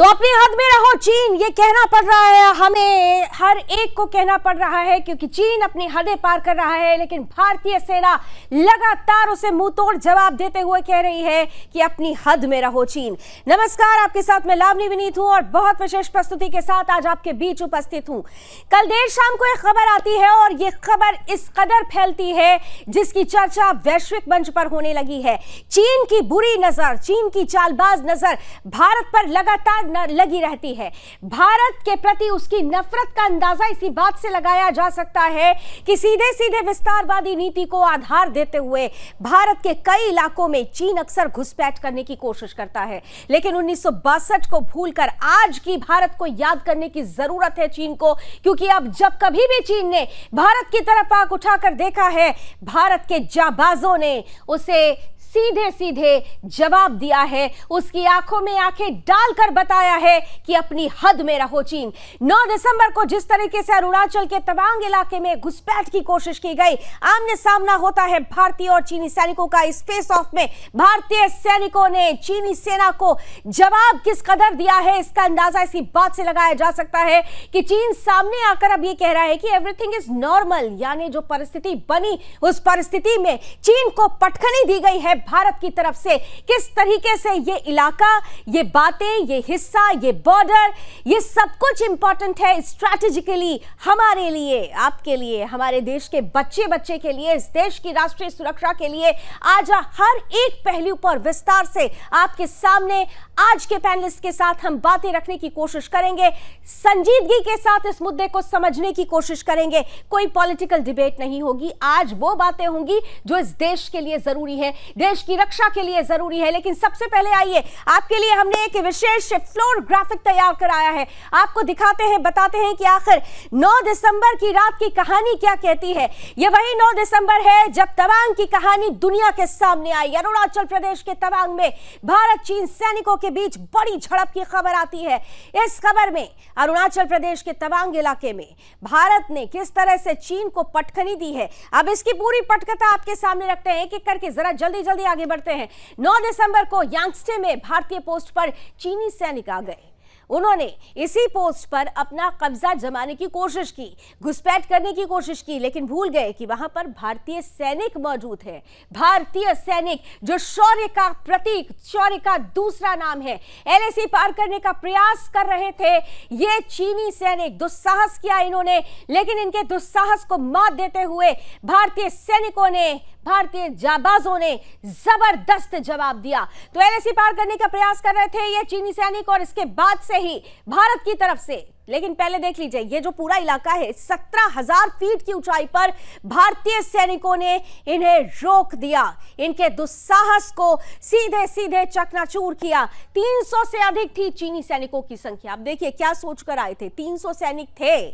तो अपनी हद में रहो चीन, ये कहना पड़ रहा है हमें, हर एक को कहना पड़ रहा है, क्योंकि चीन अपनी हदें पार कर रहा है। लेकिन भारतीय सेना लगातार उसे मुंहतोड़ जवाब देते हुए कह रही है कि अपनी हद में रहो चीन। नमस्कार, आपके साथ मैं लावनी विनीत हूं और बहुत विशेष प्रस्तुति के साथ आज आपके बीच उपस्थित हूं। कल देर शाम को एक खबर आती है और ये खबर इस कदर फैलती है जिसकी चर्चा वैश्विक मंच पर होने लगी है। चीन की बुरी नजर, चीन की चालबाज नजर भारत पर लगातार लगी रहती है। भारत के प्रति उसकी नफरत का अंदाजा इसी बात से लगाया जा सकता है कि सीधे सीधे विस्तारवादी नीति को आधार देते हुए भारत के कई इलाकों में चीन अक्सर घुसपैठ करने की कोशिश करता है। लेकिन 1962 को भूलकर आज की भारत को याद करने की जरूरत है चीन को, क्योंकि अब जब कभी भी चीन ने भारत की तरफ आंख उठाकर देखा है, भारत के जाबाजों ने उसे सीधे सीधे जवाब दिया है, उसकी आंखों में आंखें डालकर बताया है कि अपनी हद में रहो चीन। 9 दिसंबर को जिस तरीके से अरुणाचल के तवांग इलाके में घुसपैठ की कोशिश की गई, आमने सामना होता है भारतीय और चीनी सैनिकों का। इस फेस ऑफ में भारतीय सैनिकों ने चीनी सेना को जवाब किस कदर दिया है, इसका अंदाजा इसी बात से लगाया जा सकता है कि चीन सामने आकर अब ये कह रहा है कि एवरीथिंग इज नॉर्मल, यानी जो परिस्थिति बनी उस परिस्थिति में चीन को पटखनी दी गई है भारत की तरफ से। किस तरीके से ये इलाका, ये बातें, ये हिस्सा, ये बॉर्डर, ये सब कुछ इंपॉर्टेंट है स्ट्रैटेजिकली हमारे लिए, आपके लिए, हमारे देश के बच्चे के लिए, इस देश की राष्ट्रीय सुरक्षा के लिए। आज हर एक पहलू पर विस्तार से आपके सामने आज के पैनलिस्ट के साथ हम बातें रखने की कोशिश करेंगे, संजीदगी के साथ इस मुद्दे को समझने की कोशिश करेंगे। कोई पॉलिटिकल डिबेट नहीं होगी, आज वो बातें होंगी जो इस देश के लिए जरूरी है, देश की रक्षा के लिए जरूरी है। लेकिन सबसे पहले आइए, आपके लिए हमने एक विशेष फ्लोर ग्राफिक तैयार कराया है, आपको दिखाते हैं, बताते हैं कि आखिर 9 दिसंबर की रात की कहानी क्या कहती है। यह वही 9 दिसंबर है जब तवांग की कहानी दुनिया के सामने आई। अरुणाचल प्रदेश के तवांग में भारत चीन सैनिकों के बीच बड़ी झड़प की खबर आती है। इस खबर में अरुणाचल प्रदेश के तवांग इलाके में भारत ने किस तरह से चीन को पटखनी दी है, अब इसकी पूरी पटकथा आपके सामने रखते हैं। एक एक करके जरा जल्दी आगे बढ़ते हैं। 9 दिसंबर को यांगस्टे में भारतीय पोस्ट पर चीनी सैनिक आ गए। उन्होंने इसी पोस्ट पर अपना कब्जा जमाने की कोशिश की, घुसपैठ करने की कोशिश की, लेकिन भूल गए कि वहां पर भारतीय सैनिक मौजूद है। भारतीय सैनिक जो शौर्य का प्रतीक, शौर्य का दूसरा नाम है। एलएसी पार करने का प्रयास कर रहे थे ये चीनी सैनिक, दुस्साहस किया इन्होंने, लेकिन इनके दुस्साहस को मात देते हुए भारतीय सैनिकों ने, भारतीय जाबाजों ने जबरदस्त जवाब दिया। तो एलएसी पार करने का प्रयास कर रहे थे ये चीनी सैनिक और इसके बाद से ही भारत की तरफ से, लेकिन पहले देख लीजिए ये जो पूरा इलाका है, 17,000 फीट की ऊंचाई पर भारतीय सैनिकों ने इन्हें रोक दिया, इनके दुस्साहस को सीधे सीधे चकनाचूर किया। 300 से अधिक थी चीनी सैनिकों की संख्या। अब देखिए क्या सोचकर आए थे, 300 सैनिक थे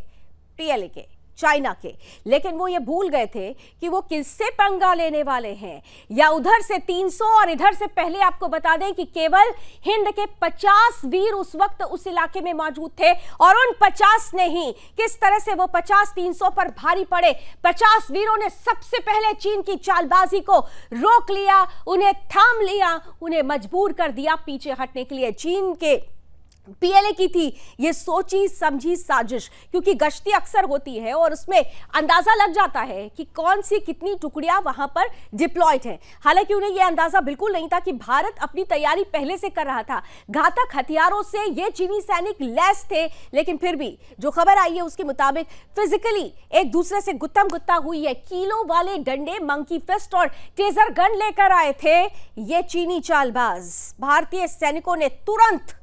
पीएलए के, चाइना के, लेकिन वो ये भूल गए थे कि वो किससे पंगा लेने वाले हैं। या उधर से 300 और इधर से, पहले आपको बता दें कि केवल हिंद के 50 वीर उस वक्त उस इलाके में मौजूद थे और उन 50 ने ही किस तरह से वो 50 300 पर भारी पड़े। 50 वीरों ने सबसे पहले चीन की चालबाजी को रोक लिया, उन्हें थाम लिया, उन्हें मजबूर कर दिया पीछे हटने के लिए। चीन के पीएलए की थी ये सोची समझी साजिश, क्योंकि गश्ती अक्सर होती है और उसमें अंदाजा लग जाता है कि कौन सी कितनी टुकड़ियां वहां पर डिप्लॉयड हैं। हालांकि उन्हें यह अंदाजा बिल्कुल नहीं था कि भारत अपनी तैयारी पहले से कर रहा था, घातक हथियारों से ये चीनी सैनिक लैस थे। लेकिन फिर भी जो खबर आई है उसके मुताबिक फिजिकली एक दूसरे से गुत्तम गुत्ता हुई है। किलो वाले डंडे, मंकी फिस्ट और टेजर गन लेकर आए थे ये चीनी चालबाज। भारतीय सैनिकों ने तुरंत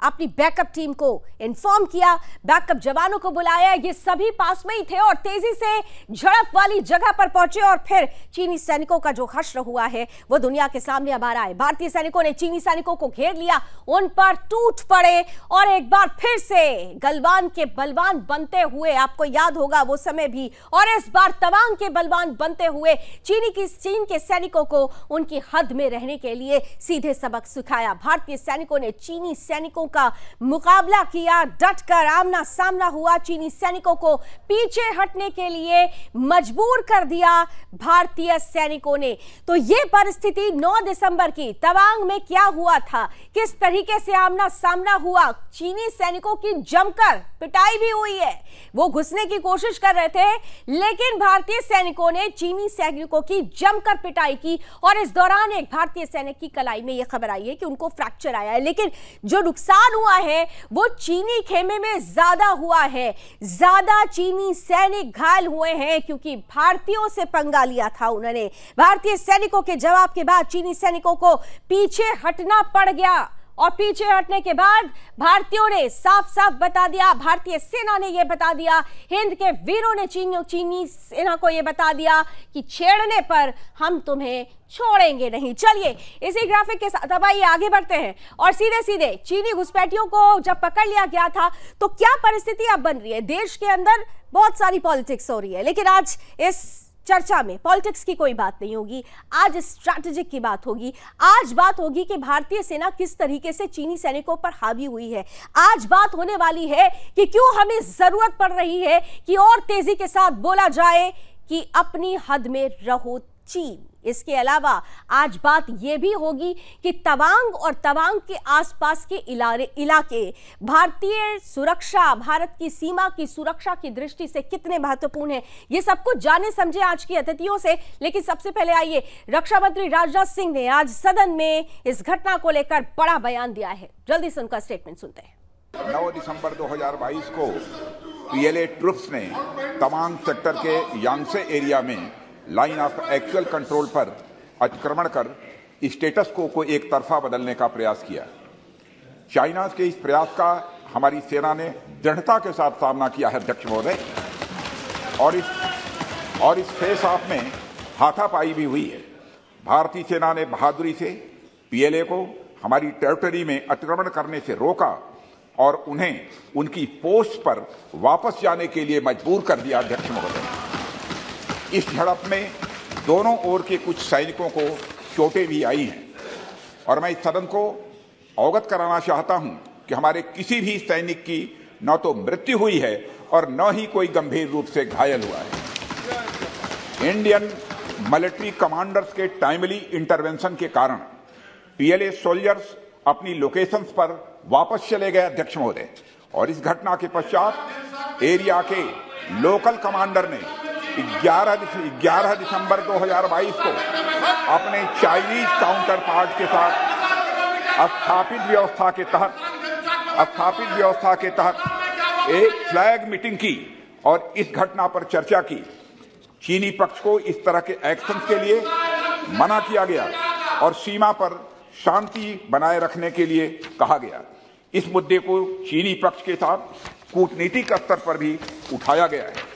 अपनी बैकअप टीम को इन्फॉर्म किया, बैकअप जवानों को बुलाया, ये सभी पास में ही थे और तेजी से झड़प वाली जगह पर पहुंचे और फिर चीनी सैनिकों का जो हश्र हुआ है वो दुनिया के सामने अब आ रहा है। भारतीय सैनिकों ने चीनी सैनिकों को घेर लिया, उन पर टूट पड़े और एक बार फिर से गलवान के बलवान बनते हुए, आपको याद होगा वो समय भी, और इस बार तवांग के बलवान बनते हुए चीन के सैनिकों को उनकी हद में रहने के लिए सीधे सबक सिखाया। भारतीय सैनिकों ने चीनी सैनिकों का मुकाबला किया, डटकर आमना सामना हुआ, चीनी सैनिकों को पीछे हटने के लिए मजबूर कर दिया भारतीय सैनिकों ने। तो ये परिस्थिति 9 दिसंबर की तवांग में क्या हुआ था, किस तरीके से आमना सामना हुआ, चीनी सैनिकों की जमकर पिटाई भी हुई है। वो घुसने की कोशिश कर रहे थे लेकिन भारतीय सैनिकों ने चीनी सैनिकों की जमकर पिटाई की और इस दौरान एक भारतीय सैनिक की कलाई में यह खबर आई है कि उनको फ्रैक्चर आया है। लेकिन जो नुकसान हुआ है वो चीनी खेमे में ज्यादा हुआ है, ज्यादा चीनी सैनिक घायल हुए हैं क्योंकि भारतीयों से पंगा लिया था उन्होंने। भारतीय सैनिकों के जवाब के बाद चीनी सैनिकों को पीछे हटना पड़ गया और पीछे हटने के बाद भारतीयों ने साफ साफ बता दिया, भारतीय सेना ने यह बता दिया, हिंद के वीरों ने चीनी सेना को यह बता दिया कि छेड़ने पर हम तुम्हें छोड़ेंगे नहीं। चलिए इसी ग्राफिक के साथ अब आइए आगे बढ़ते हैं और सीधे सीधे चीनी घुसपैठियों को जब पकड़ लिया गया था तो क्या परिस्थिति अब बन रही है। देश के अंदर बहुत सारी पॉलिटिक्स हो रही है लेकिन आज इस चर्चा में पॉलिटिक्स की कोई बात नहीं होगी, आज स्ट्रैटेजिक की बात होगी। आज बात होगी कि भारतीय सेना किस तरीके से चीनी सैनिकों पर हावी हुई है। आज बात होने वाली है कि क्यों हमें जरूरत पड़ रही है कि और तेजी के साथ बोला जाए कि अपनी हद में रहो चीन। इसके अलावा आज बात यह भी होगी कि तवांग और तवांग के आसपास के इलाके भारतीय सुरक्षा, भारत की सीमा की सुरक्षा की दृष्टि से कितने महत्वपूर्ण हैं, ये सब कुछ जाने समझे आज की अतिथियों से। लेकिन सबसे पहले आइए, रक्षा मंत्री राजनाथ सिंह ने आज सदन में इस घटना को लेकर बड़ा बयान दिया है। जल्दी से उनका स्टेटमेंट सुनते हैं। 9 दिसंबर 2022 को पीएलए ट्रुप्स ने तवांग सेक्टर के यांगसे एरिया में लाइन ऑफ एक्चुअल कंट्रोल पर अतिक्रमण कर स्टेटस को एक तरफा बदलने का प्रयास किया। चाइना के इस प्रयास का हमारी सेना ने दृढ़ता के साथ सामना किया है अध्यक्ष महोदय, और इस फेस ऑफ में हाथापाई भी हुई है। भारतीय सेना ने बहादुरी से पीएलए को हमारी टेरिटरी में अतिक्रमण करने से रोका और उन्हें उनकी पोस्ट पर वापस जाने के लिए मजबूर कर दिया अध्यक्ष महोदय। इस झड़प में दोनों ओर के कुछ सैनिकों को चोटें भी आई हैं और मैं इस सदन को अवगत कराना चाहता हूं कि हमारे किसी भी सैनिक की न तो मृत्यु हुई है और न ही कोई गंभीर रूप से घायल हुआ है। इंडियन मिलिट्री कमांडर्स के टाइमली इंटरवेंशन के कारण पीएलए सोल्जर्स अपनी लोकेशंस पर वापस चले गए अध्यक्ष महोदय, और इस घटना के पश्चात एरिया के लोकल कमांडर ने 11 दिसंबर 2022 को अपने चाइनीज काउंटर पार्ट के साथ स्थापित व्यवस्था के तहत एक फ्लैग मीटिंग की और इस घटना पर चर्चा की। चीनी पक्ष को इस तरह के एक्शन के लिए मना किया गया और सीमा पर शांति बनाए रखने के लिए कहा गया। इस मुद्दे को चीनी पक्ष के साथ कूटनीतिक स्तर पर भी उठाया गया है।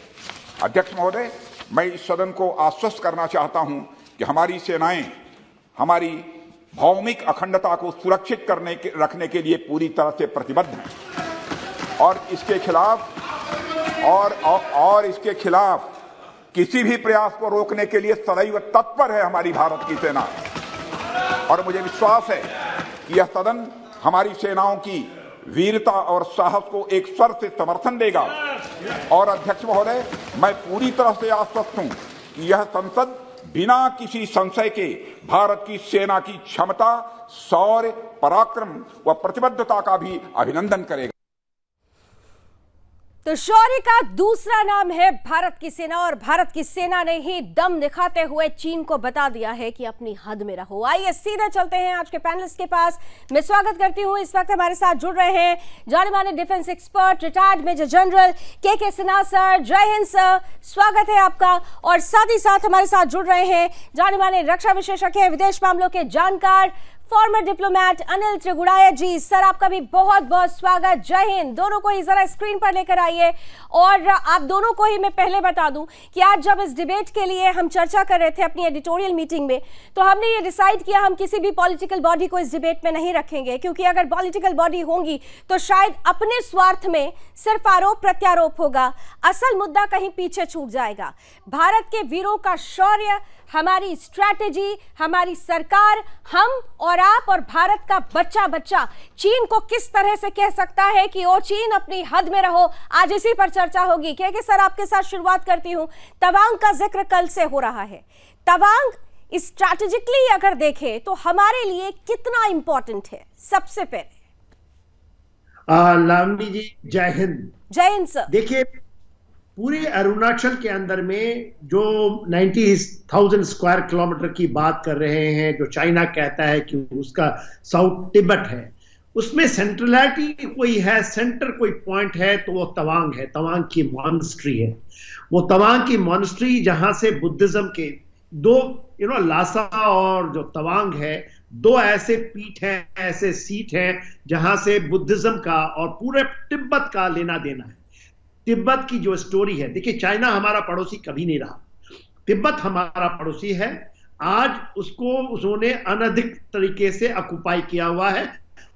अध्यक्ष महोदय, मैं इस सदन को आश्वस्त करना चाहता हूं कि हमारी सेनाएं हमारी भौमिक अखंडता को सुरक्षित रखने के लिए पूरी तरह से प्रतिबद्ध हैं और इसके खिलाफ किसी भी प्रयास को रोकने के लिए सदैव तत्पर है हमारी भारत की सेना। और मुझे विश्वास है कि यह सदन हमारी सेनाओं की वीरता और साहस को एक स्वर से समर्थन देगा। और अध्यक्ष महोदय, मैं पूरी तरह से आश्वस्त हूं कि यह संसद बिना किसी संशय के भारत की सेना की क्षमता, शौर्य, पराक्रम व प्रतिबद्धता का भी अभिनंदन करेगा। तो शौर्य का दूसरा नाम है भारत की सेना और भारत की सेना ने ही दम दिखाते हुए चीन को बता दिया है कि अपनी हद में रहो। आइए सीधे चलते हैं आज के पैनलिस्ट के पास। मैं स्वागत करती हूं, इस वक्त हमारे साथ जुड़ रहे हैं जाने माने defence expert retired major general K Sinha sir. जय हिंद सर, स्वागत है आपका। और साथ ही साथ हमारे साथ जुड़ रहे हैं जाने माने रक्षा विशेषज्ञ, विदेश मामलों के जानकार, फॉर्मर डिप्लोमैट अनिल त्रिगुड़ाया जी। सर आपका भी बहुत बहुत स्वागत। जय हिंद। दोनों को ही जरा स्क्रीन पर लेकर आइए और आप दोनों को ही मैं पहले बता दूं कि आज जब इस डिबेट के लिए हम चर्चा कर रहे थे अपनी एडिटोरियल मीटिंग में, तो हमने ये डिसाइड किया हम किसी भी पॉलिटिकल बॉडी को इस डिबेट में नहीं रखेंगे, क्योंकि अगर पॉलिटिकल बॉडी होंगी तो शायद अपने स्वार्थ में सिर्फ आरोप प्रत्यारोप होगा, असल मुद्दा कहीं पीछे छूट जाएगा। भारत के वीरों का शौर्य, हमारी स्ट्रैटेजी, हमारी सरकार, हम और आप और भारत का बच्चा बच्चा चीन को किस तरह से कह सकता है कि ओ चीन अपनी हद में रहो। आज इसी पर चर्चा होगी। क्योंकि सर आपके साथ शुरुआत करती हूं। तवांग का जिक्र कल से हो रहा है। तवांग स्ट्रैटेजिकली अगर देखें तो हमारे लिए कितना इंपॉर्टेंट है? सबसे पहले लावनी जी, जय हिंद। जय हिंद सर। देखिए, पूरे अरुणाचल के अंदर में जो 90,000 स्क्वायर किलोमीटर की बात कर रहे हैं, जो चाइना कहता है कि उसका साउथ तिब्बत है, उसमें सेंट्रलिटी कोई है, सेंटर कोई पॉइंट है तो वो तवांग है। तवांग की मॉनेस्ट्री है। वो तवांग की मॉनेस्ट्री जहां से बुद्धिज्म के दो लासा और जो तवांग है, दो ऐसे पीठ हैं, ऐसे सीट हैं जहां से बुद्धिज्म का और पूरे तिब्बत का लेना देना है। तिब्बत की जो स्टोरी है, देखिए चाइना हमारा पड़ोसी कभी नहीं रहा, तिब्बत हमारा पड़ोसी है। आज उसको उन्होंने अनधिकृत तरीके से ऑक्युपाई किया हुआ है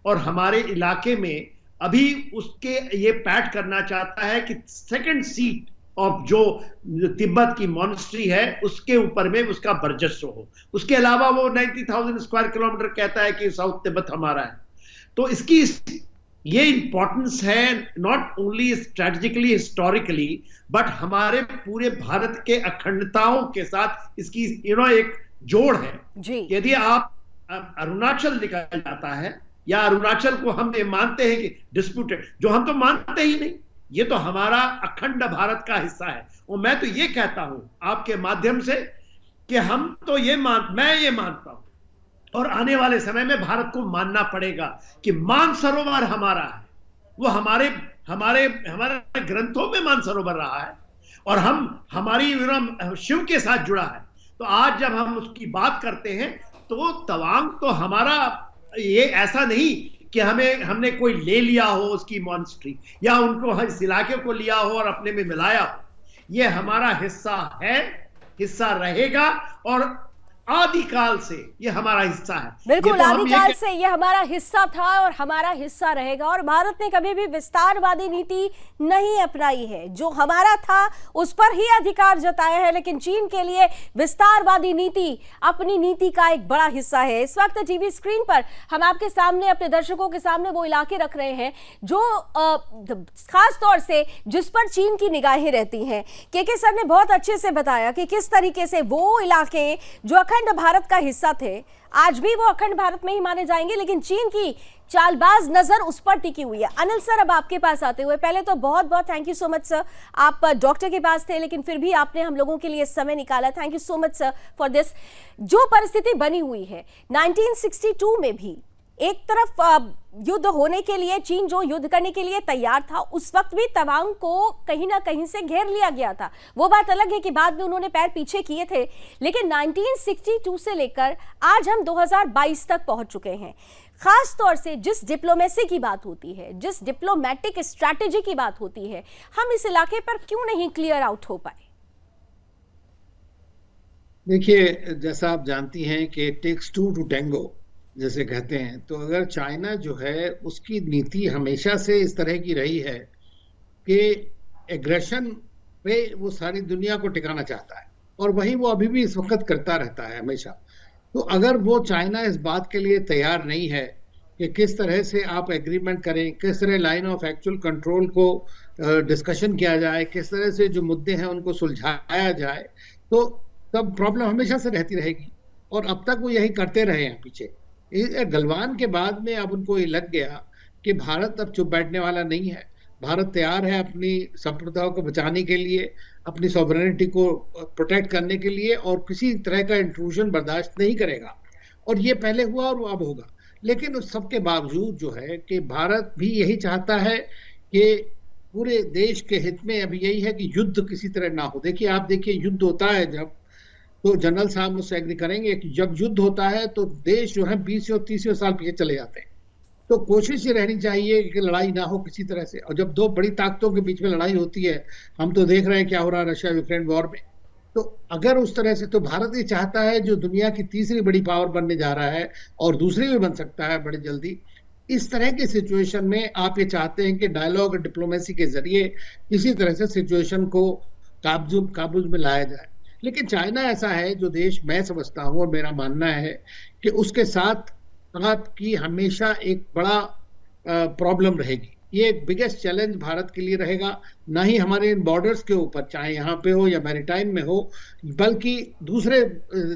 और हमारे इलाके में अभी उसके ये पैट करना चाहता है कि सेकंड सीट और जो तिब्बत की मॉनेस्ट्री है उसके ऊपर में उसका वर्चस्व हो। उसके अलावा वो 90,000 स्क्वायर किलोमीटर कहता है कि साउथ तिब्बत हमारा है। तो इसकी ये इंपॉर्टेंस है, not only strategically historically, but हमारे पूरे भारत के अखंडताओं के साथ इसकी एक जोड़ है जी। यदि आप अरुणाचल निकल जाता है या अरुणाचल को हम ये मानते हैं कि डिस्प्यूटेड, जो हम तो मानते ही नहीं, ये तो हमारा अखंड भारत का हिस्सा है। और मैं तो ये कहता हूं आपके माध्यम से कि हम तो मैं ये मानता हूं और आने वाले समय में भारत को मानना पड़ेगा कि मानसरोवर हमारा है। वो हमारे ग्रंथों में मानसरोवर रहा है और हमारी शिव के साथ जुड़ा है। तो आज जब हम उसकी बात करते हैं तो तवांग तो हमारा, ये ऐसा नहीं कि हमने कोई ले लिया हो उसकी मॉनेस्ट्री या उनको इस इलाके को लिया हो और अपने में मिलाया हो। ये हमारा हिस्सा है, हिस्सा रहेगा और आदिकाल से ये हमारा हिस्सा है। बिल्कुल, आदिकाल से ये हमारा हिस्सा था और हमारा हिस्सा रहेगा। और भारत ने कभी भी विस्तारवादी नीति नहीं अपनाई है। जो हमारा था उस पर ही अधिकार जताया है, लेकिन चीन के लिए विस्तारवादी नीति अपनी नीति का एक बड़ा हिस्सा है। इस वक्त टीवी स्क्रीन पर हम आपके सामने, अपने दर्शकों के सामने वो इलाके रख रहे हैं जो खास तौर से जिस पर चीन की निगाहें रहती हैं। के सर ने बहुत अच्छे से बताया कि किस तरीके से वो इलाके जो अखंड भारत का हिस्सा थे, आज भी वो अखंड भारत में ही माने जाएंगे, लेकिन चीन की चालबाज नजर उस पर टिकी हुई है। अनिल सर, अब आपके पास आते हुए, पहले तो बहुत बहुत thank you so much sir. आप डॉक्टर के पास थे लेकिन फिर भी आपने हम लोगों के लिए समय निकाला। Thank you so much sir for this. जो परिस्थिति बनी हुई है 1962 में भी, एक तरफ युद्ध होने के लिए चीन जो युद्ध करने के लिए तैयार था, उस वक्त भी तवांग को कहीं ना कहीं से घेर लिया गया था। वो बात अलग है कि बाद में उन्होंने पैर पीछे किए थे, लेकिन 1962 से लेकर आज हम 2022 तक पहुंच चुके हैं। खास तौर से जिस डिप्लोमेसी की बात होती है, जिस डिप्लोमेटिक स्ट्रैटेजी की बात होती है, हम इस इलाके पर क्यों नहीं क्लियर आउट हो पाए? देखिए, जैसा आप जानती हैं कि टेक्स टू टू टेंगो जैसे कहते हैं, तो अगर चाइना जो है उसकी नीति हमेशा से इस तरह की रही है कि एग्रेशन पे वो सारी दुनिया को टिकाना चाहता है और वही वो अभी भी इस वक्त करता रहता है हमेशा। तो अगर वो चाइना इस बात के लिए तैयार नहीं है कि किस तरह से आप एग्रीमेंट करें, किस तरह लाइन ऑफ एक्चुअल कंट्रोल को डिस्कशन किया जाए, किस तरह से जो मुद्दे हैं उनको सुलझाया जाए, तो तब प्रॉब्लम हमेशा से रहती रहेगी। और अब तक वो यही करते रहे हैं पीछे। गलवान के बाद में अब उनको ये लग गया कि भारत अब चुप बैठने वाला नहीं है। भारत तैयार है अपनी संप्रदायों को बचाने के लिए, अपनी सॉवरेनिटी को प्रोटेक्ट करने के लिए, और किसी तरह का इंट्रूजन बर्दाश्त नहीं करेगा। और ये पहले हुआ और वो अब होगा। लेकिन उस सब के बावजूद जो है कि भारत भी यही चाहता है कि पूरे देश के हित में अभी यही है कि युद्ध किसी तरह ना हो। देखिए, आप देखिए, युद्ध होता है जब, तो जनरल साहब मुझसे एग्री करेंगे कि जब युद्ध होता है तो देश जो है 20 और 30 साल पीछे चले जाते हैं। तो कोशिश ये रहनी चाहिए कि लड़ाई ना हो किसी तरह से। और जब दो बड़ी ताकतों के बीच में लड़ाई होती है, हम तो देख रहे हैं क्या हो रहा है रशिया यूक्रेन वॉर में, तो अगर उस तरह से, तो भारत ये चाहता है जो दुनिया की तीसरी बड़ी पावर बनने जा रहा है और दूसरी भी बन सकता है बड़ी जल्दी। इस तरह की सिचुएशन में आप ये चाहते हैं कि डायलॉग और डिप्लोमेसी के जरिए किसी तरह से सिचुएशन को काबू में लाया जाए। लेकिन चाइना ऐसा है जो देश मैं समझता हूँ और मेरा मानना है कि उसके साथ भारत की हमेशा एक बड़ा प्रॉब्लम रहेगी। ये एक बिगेस्ट चैलेंज भारत के लिए रहेगा, ना ही हमारे इन बॉर्डर्स के ऊपर, चाहे यहाँ पे हो या मैरीटाइम में हो, बल्कि दूसरे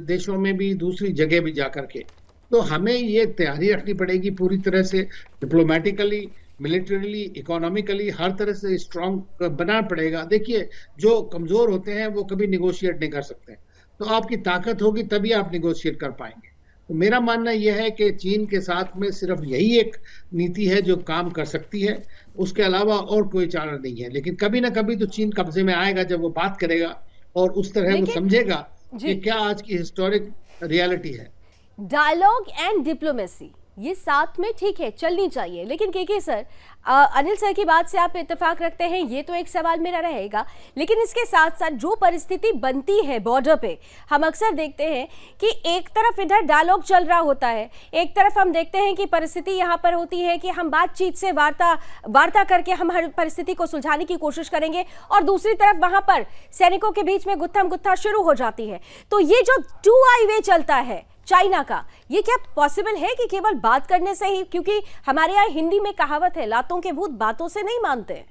देशों में भी, दूसरी जगह भी जाकर के। तो हमें ये तैयारी रखनी पड़ेगी पूरी तरह से, डिप्लोमेटिकली, मिलिटरीली, इकोनॉमिकली, हर तरह से स्ट्रांग बनाना पड़ेगा। देखिए, जो कमजोर होते हैं वो कभी निगोशिएट नहीं कर सकते, तो आपकी ताकत होगी तभी आप निगोशिएट कर पाएंगे। तो मेरा मानना यह है कि चीन के साथ में सिर्फ यही एक नीति है जो काम कर सकती है, उसके अलावा और कोई चारा नहीं है। लेकिन कभी ना कभी तो चीन कब्जे में आएगा जब वो बात करेगा और उस तरह वो समझेगा कि क्या आज की हिस्टोरिक रियलिटी है। डायलॉग एंड डिप्लोमेसी ये साथ में ठीक है, चलनी चाहिए, लेकिन के सर, अनिल सर की बात से आप इत्तेफाक रखते हैं, ये तो एक सवाल मेरा रहेगा। लेकिन इसके साथ साथ जो परिस्थिति बनती है बॉर्डर पे, हम अक्सर देखते हैं कि एक तरफ इधर डायलॉग चल रहा होता है, एक तरफ हम देखते हैं कि परिस्थिति यहाँ पर होती है कि हम बातचीत से वार्ता करके हम हर परिस्थिति को सुलझाने की कोशिश करेंगे, और दूसरी तरफ वहाँ पर सैनिकों के बीच में गुत्थम गुत्था शुरू हो जाती है। तो ये जो टू आई वे चलता है चाइना का, ये क्या पॉसिबल है कि केवल बात करने से ही, क्योंकि हमारे यहाँ हिंदी में कहावत है, लातों के भूत बातों से नहीं मानते हैं,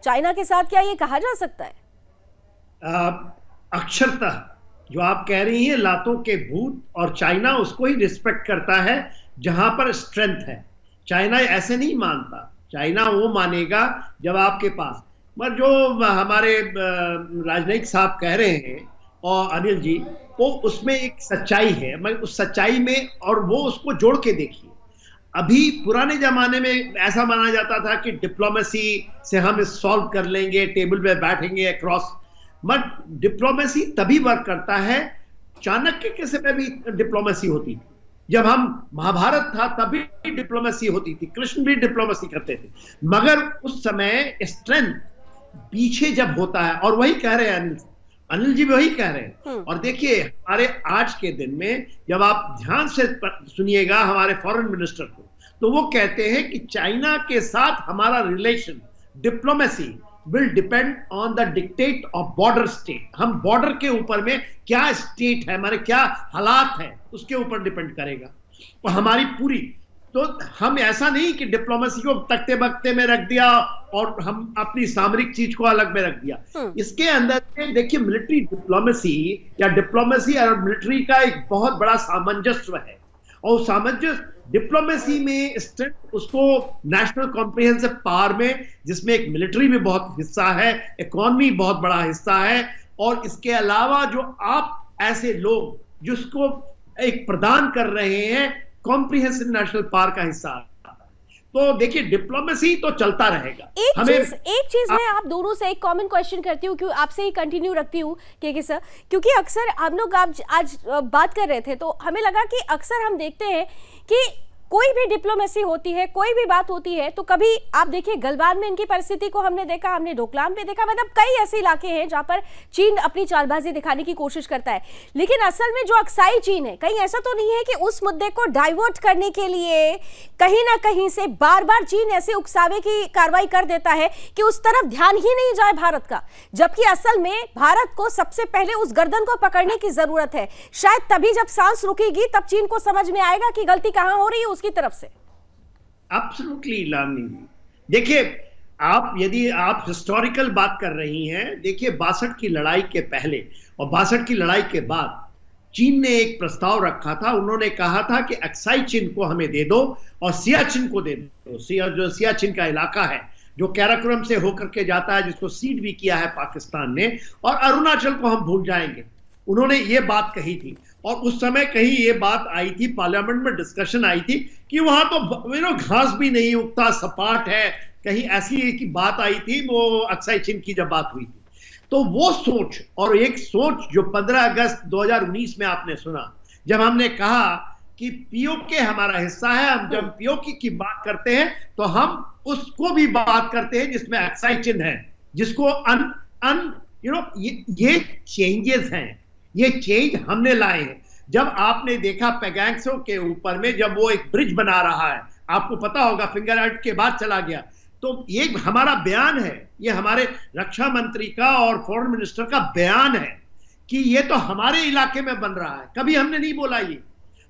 चाइना के साथ क्या ये कहा जा सकता है? अक्षरतः जो आप कह रही हैं लातों के भूत, और चाइना उसको ही रिस्पेक्ट करता है जहां पर स्ट्रेंथ है। चाइना ऐसे नहीं मानता, चाइना वो मानेगा जब आपके पास, मगर जो हमारे राजनयिक साहब कह रहे हैं और अनिल जी, वो उसमें एक सच्चाई है, मगर उस सच्चाई में, और वो उसको जोड़ के देखिए, अभी पुराने जमाने में ऐसा माना जाता था कि डिप्लोमेसी से हम इस सॉल्व कर लेंगे, टेबल पे बैठेंगे अक्रॉस, बट डिप्लोमेसी तभी वर्क करता है, चाणक्य के समय भी डिप्लोमेसी होती थी, जब हम महाभारत था तभी डिप्लोमेसी होती थी, कृष्ण भी डिप्लोमेसी करते थे, मगर उस समय स्ट्रेंथ पीछे जब होता है, और वही कह रहे हैं अनिल जी, वही कह रहे हैं। और देखिए हमारे आज के दिन में जब आप ध्यान से सुनिएगा हमारे फॉरेन मिनिस्टर को, तो वो कहते हैं कि चाइना के साथ हमारा relation, diplomacy will depend on the dictate of border state. हम बॉर्डर के ऊपर में क्या स्टेट है, हमारे क्या हालात है, उसके ऊपर डिपेंड करेगा। तो हमारी पूरी, तो हम ऐसा नहीं कि डिप्लोमेसी को तख्ते बख्ते में रख दिया और हम अपनी सामरिक चीज को अलग में रख दिया। इसके अंदर देखिए मिलिट्री डिप्लोमेसी या डिप्लोमेसी और मिलिट्री का एक बहुत बड़ा सामंजस्य है, और सामंजस्य डिप्लोमेसी में स्ट्रेंथ उसको नेशनल कॉम्प्रिहेंसिव पावर में, जिसमें एक मिलिट्री भी बहुत हिस्सा है, इकोनॉमी बहुत बड़ा हिस्सा है, और इसके अलावा जो आप ऐसे लोग जिसको एक प्रदान कर रहे हैं कॉम्प्रिहेंसिव नेशनल पावर का हिस्सा, तो देखिए डिप्लोमेसी तो चलता रहेगा। एक चीज मैं आप दोनों से एक कॉमन क्वेश्चन करती हूँ, क्यों आपसे ही कंटिन्यू रखती हूँ के सर, क्योंकि अक्सर हम लोग आज बात कर रहे थे तो हमें लगा कि अक्सर हम देखते हैं कि कोई भी डिप्लोमेसी होती है, कोई भी बात होती है, तो कभी आप देखिए गलवान में इनकी परिस्थिति को हमने देखा, हमने डोकलाम पे देखा, मतलब कई ऐसे इलाके हैं जहां पर चीन अपनी चालबाजी दिखाने की कोशिश करता है। लेकिन असल में जो अक्साई चीन है, कहीं ऐसा तो नहीं है कि उस मुद्दे को डाइवर्ट करने के लिए कहीं ना कहीं से बार बार चीन ऐसे उकसावे की कार्रवाई कर देता है कि उस तरफ ध्यान ही नहीं जाए भारत का, जबकि असल में भारत को सबसे पहले उस गर्दन को पकड़ने की जरूरत है। शायद तभी जब सांस रुकेगी तब चीन को समझ में आएगा कि गलती कहां हो रही है की तरफ से। एब्सोल्युटली लावनी, देखिए आप, यदि आप हिस्टोरिकल बात कर रही हैं, देखिए 62 की लड़ाई के पहले और 62 की लड़ाई के बाद चीन ने एक प्रस्ताव रखा था। उन्होंने कहा था कि अक्साई चीन को हमें दे दो और सियाचिन को दे दो। जो सियाचिन का इलाका है जो कैराकोरम से होकर के जाता है, जिसको सीड भी किया है पाकिस्तान ने, और अरुणाचल को हम भूल जाएंगे। उन्होंने ये बात कही थी, और उस समय कहीं ये बात आई थी, पार्लियामेंट में डिस्कशन आई थी कि वहां तो घास भी नहीं उगता, सपाट है, कहीं ऐसी की बात आई थी, वो अक्साई चीन की जब बात हुई थी। तो वो सोच, और एक सोच जो 15 अगस्त 2019 में आपने सुना, जब हमने कहा कि पीओके हमारा हिस्सा है, हम जब पीओके की बात करते हैं तो हम उसको भी बात करते हैं जिसमें अक्साई चीन है, जिसको ये चेंजेस हैं, ये चेंज हमने लाए हैं। जब आपने देखा पैगांगसो के ऊपर में जब वो एक ब्रिज बना रहा है, आपको पता होगा फिंगर आउट के बाद चला गया, तो ये हमारा बयान है, ये हमारे रक्षा मंत्री का और फॉरेन मिनिस्टर का बयान है कि ये तो हमारे इलाके में बन रहा है। कभी हमने नहीं बोला ये,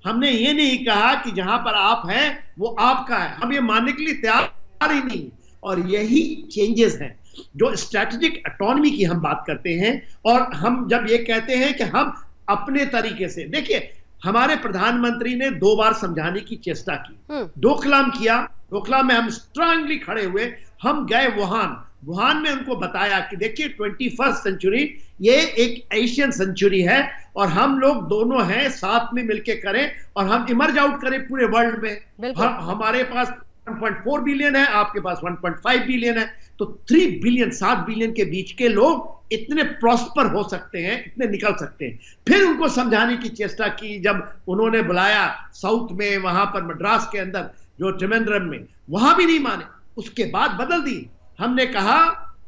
हमने ये नहीं कहा कि जहां पर आप हैं वो आपका है, हम ये मानने के लिए तैयार ही नहीं। और यही चेंजेस हैं जो स्ट्रैटेजिक ऑटोनॉमी की हम बात करते हैं। और हम जब ये कहते हैं कि हम अपने तरीके से, देखिए हमारे प्रधानमंत्री ने 2 बार समझाने की चेष्टा की, डोकलाम किया, डोकलाम में हम स्ट्रांगली खड़े हुए, हम गए वुहान में उनको बताया कि देखिए 21st सेंचुरी ये एक एशियन सेंचुरी है और हम लोग दोनों हैं, साथ में मिलके करें और हम इमर्ज आउट करें पूरे वर्ल्ड में। हमारे पास 1.4 बिलियन है, आपके पास 1.5 बिलियन है, तो 3 बिलियन 7 बिलियन के बीच के लोग इतने प्रॉस्पर हो सकते हैं, इतने निकल सकते हैं। फिर उनको समझाने की चेष्टा की, जब उन्होंने बुलाया साउथ में, वहां पर मद्रास के अंदर जो त्रिवेंद्रम में, वहां भी नहीं माने, उसके बाद बदल दी। हमने कहा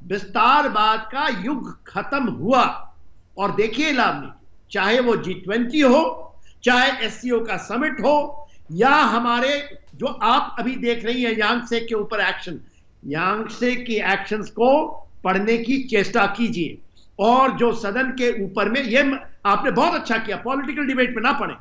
विस्तारवाद का युग खत्म हुआ। और देखिए लावनी, चाहे वो G20 हो, चाहे SCO का समिट हो, या हमारे जो आप अभी देख रही हैं यांगसे के ऊपर एक्शन, यांगसे की एक्शंस को पढ़ने की चेष्टा कीजिए। और जो सदन के ऊपर में, ये आपने बहुत अच्छा किया, पॉलिटिकल डिबेट में ना पढ़े।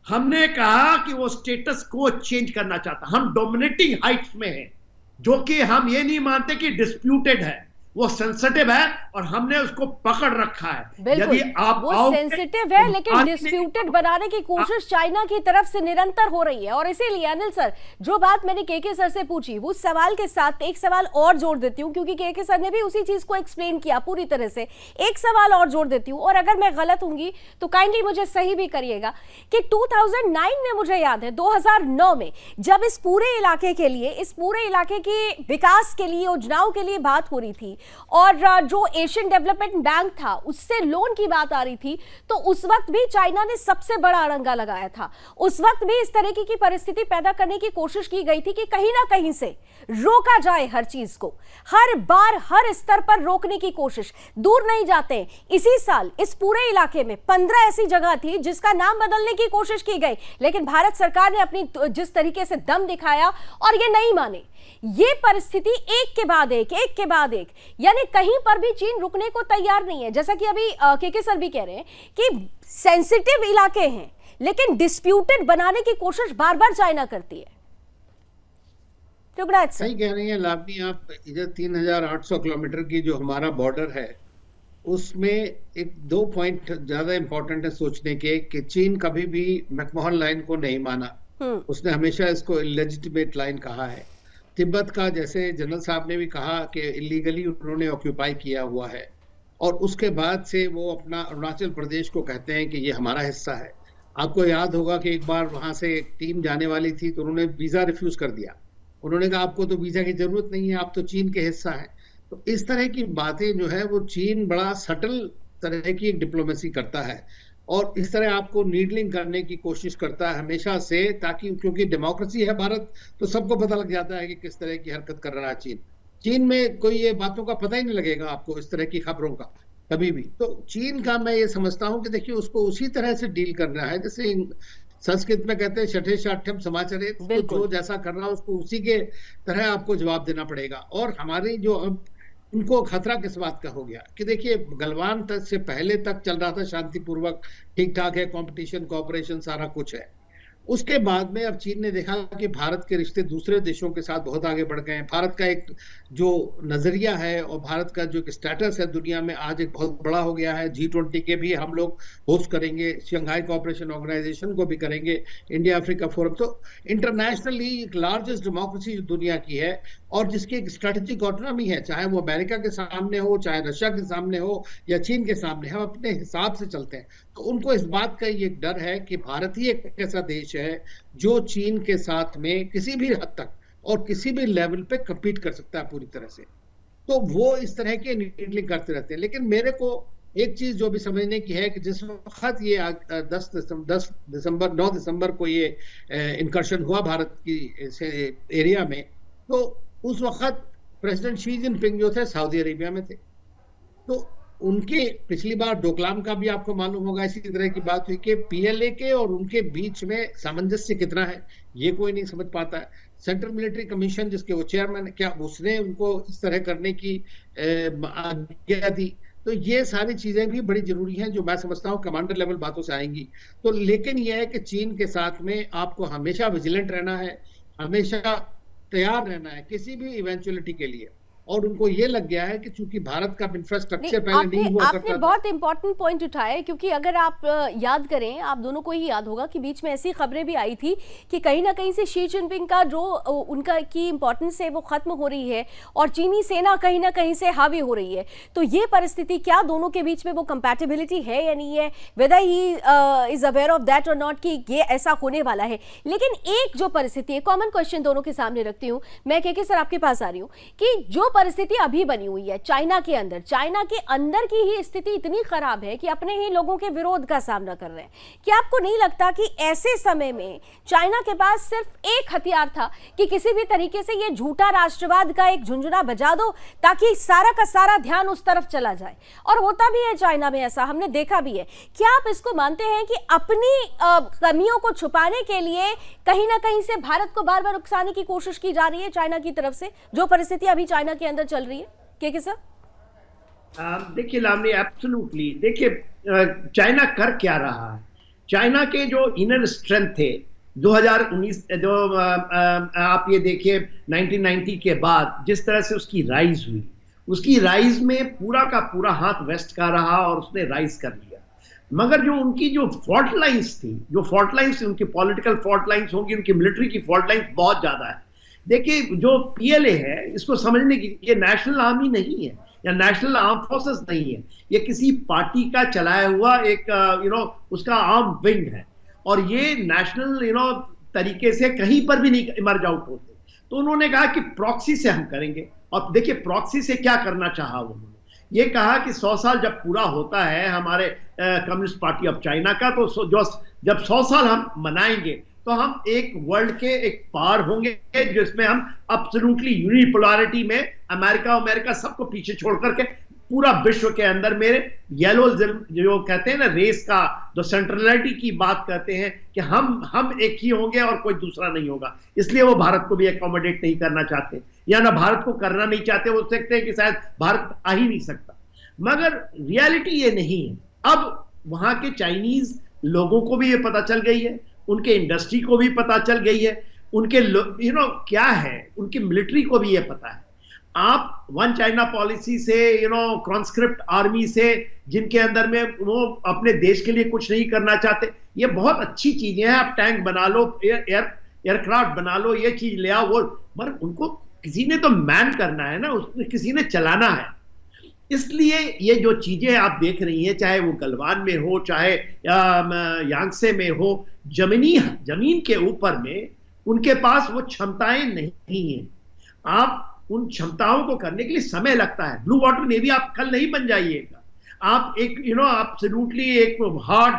हमने कहा कि वो स्टेटस को चेंज करना चाहता, हम डोमिनेटिंग हाइट्स में हैं, जो कि हम ये नहीं मानते कि डिस्प्यूटेड है, वो सेंसिटिव है और हमने उसको पकड़ रखा है। यदि आप वो सेंसिटिव है, लेकिन डिस्प्यूटेड बनाने की कोशिश चाइना की तरफ से निरंतर हो रही है। और इसीलिए अनिल सर, जो बात मैंने केके सर से पूछी, वो सवाल के साथ एक सवाल और जोड़ देती हूँ, क्योंकि केके सर ने भी उसी चीज को एक्सप्लेन किया पूरी तरह से। एक सवाल और जोड़ देती हूँ, और अगर मैं गलत होंगी तो काइंडली मुझे सही भी करिएगा, कि 2009 में, मुझे याद है 2009 में, जब इस पूरे इलाके के लिए, इस पूरे इलाके के विकास के लिए, योजनाओं के लिए बात हो रही थी, और जो एशियन डेवलपमेंट बैंक था उससे लोन की बात आ रही थी, तो उस वक्त भी चाइना ने सबसे बड़ा अड़ंगा लगाया था। उस वक्त भी इस तरीके की परिस्थिति पैदा करने की कोशिश की गई थी कि कहीं ना कहीं से रोका जाए हर चीज को, हर बार हर स्तर पर रोकने की कोशिश। दूर नहीं जाते, इसी साल इस पूरे इलाके में 15 ऐसी जगह थी जिसका नाम बदलने की कोशिश की गई, लेकिन भारत सरकार ने अपनी जिस तरीके से दम दिखाया और ये नहीं माने। ये परिस्थिति एक के बाद एक, यानी कहीं पर भी चीन रुकने को तैयार नहीं है। जैसा कि अभी केके सर भी कह रहे हैं कि सेंसिटिव इलाके हैं, लेकिन डिस्प्यूटेड बनाने की कोशिश बार बार चाइना करती है। सही कह रही हैं लावनी आप। इधर 3800 किलोमीटर की जो हमारा बॉर्डर है, उसमें एक 2 पॉइंट ज्यादा इंपॉर्टेंट है सोचने के, कि चीन कभी भी मैकमोहन लाइन को नहीं माना। उसने हमेशा इसको इलेजिटिमेट लाइन कहा है। तिब्बत का, जैसे जनरल साहब ने भी कहा कि इलीगली उन्होंने ऑक्यूपाई किया हुआ है, और उसके बाद से वो अपना अरुणाचल प्रदेश को कहते हैं कि ये हमारा हिस्सा है। आपको याद होगा कि एक बार वहां से एक टीम जाने वाली थी तो उन्होंने वीजा रिफ्यूज कर दिया। उन्होंने कहा आपको तो वीजा की जरूरत नहीं है, आप तो चीन के हिस्सा है। तो इस तरह की बातें जो है वो चीन बड़ा सटल तरह की एक डिप्लोमेसी करता है, और इस तरह आपको नीडलिंग करने की कोशिश करता है हमेशा से, ताकि, क्योंकि डेमोक्रेसी है भारत, तो सबको पता लग जाता है कि किस तरह की हरकत कर रहा है चीन। चीन में कोई ये बातों का पता ही नहीं लगेगा आपको, इस तरह की खबरों का कभी भी। तो चीन का मैं ये समझता हूँ कि देखिए उसको उसी तरह से डील करना है, जैसे संस्कृत में कहते हैं छठे शाठ्यम समाचरित, तो जो जैसा कर रहा है उसको उसी के तरह आपको जवाब देना पड़ेगा। और हमारी जो अब उनको खतरा किस बात का हो गया कि देखिए गलवान तक से पहले तक चल रहा था शांतिपूर्वक, ठीक ठाक है, कंपटीशन, कोऑपरेशन सारा कुछ है। उसके बाद में अब चीन ने देखा कि भारत के रिश्ते दूसरे देशों के साथ बहुत आगे बढ़ गए हैं। भारत का एक जो नजरिया है और भारत का जो स्टेटस है दुनिया में आज एक बहुत बड़ा हो गया है। G20 के भी हम लोग होस्ट करेंगे, शंघाई कोऑपरेशन ऑर्गेनाइजेशन को भी करेंगे, इंडिया अफ्रीका फोरम। तो इंटरनेशनली एक लार्जेस्ट डेमोक्रेसी दुनिया की है, और जिसकी एक स्ट्रेटेजिक ऑटोनॉमी है, चाहे वो अमेरिका के सामने हो, चाहे रशिया के सामने हो, या चीन के सामने, हम अपने हिसाब से चलते हैं। तो उनको इस बात का ये डर है कि भारत ही एक ऐसा देश है जो चीन के साथ में किसी भी हद तक और किसी भी लेवल पे कम्पीट कर सकता है पूरी तरह से। तो वो इस तरह के नीडलिंग करते रहते हैं। लेकिन मेरे को एक चीज जो भी समझने की है कि जिस वक्त ये 9 दिसंबर को ये इनकर्शन हुआ भारत की एरिया में, तो उस वक्त प्रेसिडेंट शी जिनपिंग जो थे सऊदी अरेबिया में थे। तो उनके पिछली बार डोकलाम का भी आपको मालूम होगा इसी तरह की बात हुई कि पीएलए के और उनके बीच में सामंजस्य कितना है ये कोई नहीं समझ पाता है। सेंट्रल मिलिट्री कमीशन जिसके वो चेयरमैन, क्या उसने उनको इस तरह करने की आज्ञा दी? तो ये सारी चीजें भी बड़ी जरूरी हैं, जो मैं समझता हूँ कमांडर लेवल बातों से आएंगी। तो लेकिन यह है कि चीन के साथ में आपको हमेशा विजिलेंट रहना है, हमेशा तैयार रहना है किसी भी इवेंचुअलिटी के लिए। और उनको ये लग गया है कि चूंकि भारत का इंफ्रास्ट्रक्चर पहले नहीं हुआ करता आपने था। बहुत इंपॉर्टेंट पॉइंट उठाया है, क्योंकि अगर आप याद करें, आप दोनों को ही याद होगा कि बीच में ऐसी खबरें भी आई थी कि कहीं ना कहीं से शी जिनपिंग का जो उनका की इंपॉर्टेंस है वो खत्म हो रही है और चीनी सेना कहीं ना कहीं से हावी हो रही है। तो ये परिस्थिति, क्या दोनों के बीच में वो कंपैटिबिलिटी है या नहीं है, weather he is aware of that और नॉट कि ये ऐसा होने वाला है। लेकिन एक जो परिस्थिति है, कॉमन क्वेश्चन दोनों के सामने रखती हूँ मैं, के सर आपके पास आ रही हूँ, कि जो परिस्थिति अभी बनी हुई है चाइना के अंदर की ही स्थिति इतनी खराब है कि अपने ही लोगों के विरोध का सामना कर रहे हैं। क्या आपको नहीं लगता कि ऐसे समय में चाइना के पास सिर्फ एक हथियार था कि किसी भी तरीके से ये झूठा राष्ट्रवाद का एक झुंझुना बजा दो ताकि सारा का सारा ध्यान उस तरफ चला जाए? और होता भी है चाइना में, ऐसा हमने देखा भी है। क्या आप इसको मानते हैं कि अपनी कमियों को छुपाने के लिए कहीं ना कहीं से भारत को बार बार उकसाने की कोशिश की जा रही है चाइना की तरफ से, जो परिस्थिति अभी चाइना के अंदर चल रही है? के सर देखिए लावनी, एब्सोल्युटली, देखिए चाइना कर क्या रहा है। चाइना के जो इनर स्ट्रेंथ थे 2019, जो आप ये देखिए 1990 के बाद जिस तरह से उसकी राइज हुई, उसकी राइज में पूरा का पूरा हाथ वेस्ट का रहा और उसने राइज कर लिया। मगर जो उनकी जो फॉल्ट लाइंस थी, उनकी पॉलिटिकल फॉल्ट लाइंस होंगी, उनकी मिलिट्री की फॉल्ट लाइंस बहुत ज्यादा है। देखिए जो पीएलए है, इसको समझने की, ये नेशनल आर्मी नहीं है या नेशनल आर्म फोर्सेस नहीं है, ये किसी पार्टी का चलाया हुआ एक उसका आर्म विंग है। और ये नेशनल तरीके से कहीं पर भी नहीं इमर्ज आउट होते। तो उन्होंने कहा कि प्रॉक्सी से हम करेंगे। और देखिए प्रॉक्सी से क्या करना चाहा उन्होंने, ये कहा कि 100 साल जब पूरा होता है हमारे कम्युनिस्ट पार्टी ऑफ चाइना का, तो जब 100 साल हम मनाएंगे तो हम एक वर्ल्ड के एक पावर होंगे जिसमें हम एब्सोल्युटली यूनिपोलैरिटी में अमेरिका सबको पीछे छोड़ करके पूरा विश्व के अंदर मेरे येलो जो कहते हैं ना रेस का, जो सेंट्रलिटी की बात करते हैं कि हम एक ही होंगे और कोई दूसरा नहीं होगा। इसलिए वो भारत को भी एकोमोडेट नहीं करना चाहते, या ना भारत को करना नहीं चाहते। वो सोचते हैं कि शायद भारत आ ही नहीं सकता, मगर रियलिटी ये नहीं है। अब वहां के चाइनीज लोगों को भी ये पता चल गई है, उनके इंडस्ट्री को भी पता चल गई है, उनके क्या है, उनकी मिलिट्री को भी ये पता है। आप वन चाइना पॉलिसी से कॉन्स्क्रिप्ट आर्मी से, जिनके अंदर में वो अपने देश के लिए कुछ नहीं करना चाहते, ये बहुत अच्छी चीजें हैं। आप टैंक बना लो, एयरक्राफ्ट बना लो, ये चीज ले आओ, वो, मगर उनको किसी ने तो मैन करना है ना, उसमें किसी ने चलाना है। इसलिए ये जो चीजें आप देख रही हैं, चाहे वो गलवान में हो, चाहे यांगसे में हो, जमीन के ऊपर में उनके पास वो क्षमताएं नहीं है। आप उन क्षमताओं को करने के लिए समय लगता है। ब्लू वाटर नेवी आप कल नहीं बन जाइएगा। आप एक एब्सोल्युटली एक hard,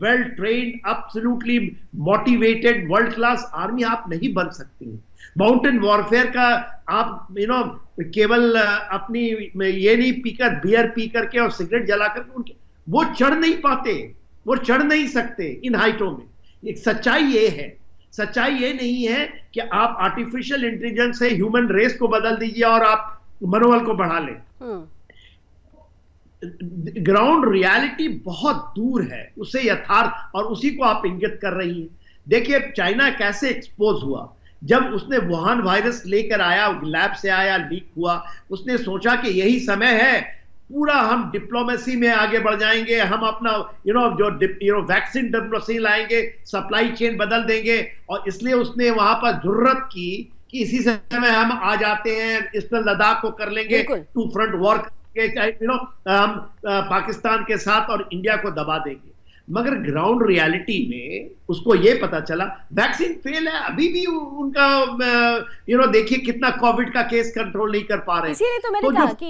well trained, absolutely motivated, world class army आप नहीं बन सकती हैं। माउंटेन वॉरफेयर का आप केवल अपनी ये नहीं पीकर, बियर पी करके और सिगरेट जला करके वो चढ़ नहीं पाते, वो चढ़ नहीं सकते इन हाइटों में। एक सच्चाई ये है, सच्चाई ये नहीं है कि आप आर्टिफिशियल इंटेलिजेंस से ह्यूमन रेस को बदल दीजिए और आप मनोबल को बढ़ा लें। ग्राउंड रियलिटी बहुत दूर है उससे यथार्थ, और उसी को आप इंगित कर रही हैं। देखिए चाइना कैसे एक्सपोज हुआ, जब उसने वुहान वायरस लेकर आया, लैब से आया, लीक हुआ, उसने सोचा कि यही समय है, पूरा हम डिप्लोमेसी में आगे बढ़ जाएंगे, हम अपना जो वैक्सीन डिप्लोमेसी लाएंगे, सप्लाई चेन बदल देंगे। और इसलिए उसने वहां पर जुर्रत की कि इसी समय हम आ जाते हैं, इस पर लद्दाख को कर लेंगे, टू फ्रंट वॉर के, हम पाकिस्तान के साथ और इंडिया को दबा देंगे। मगर ग्राउंड रियलिटी में उसको ये पता चला वैक्सीन फेल है, अभी भी उनका देखिए कितना कोविड का केस कंट्रोल नहीं कर पा रहे। इसीलिए तो मैंने कहा कि